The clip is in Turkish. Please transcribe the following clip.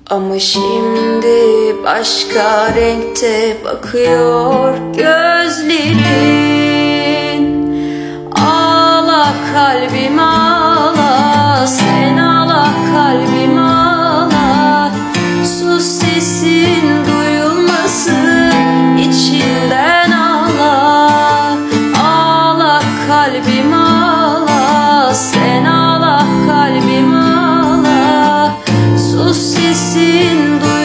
Ama şimdi başka renkte bakıyor gözlerin. Ağla kalbim ağla, sen ağla kalbim ağla. Sus sesin duyulmasın, içinden ağla. Ağla kalbim ağla, sen ağla kalbim ağla. Sus sesin duyulmasın,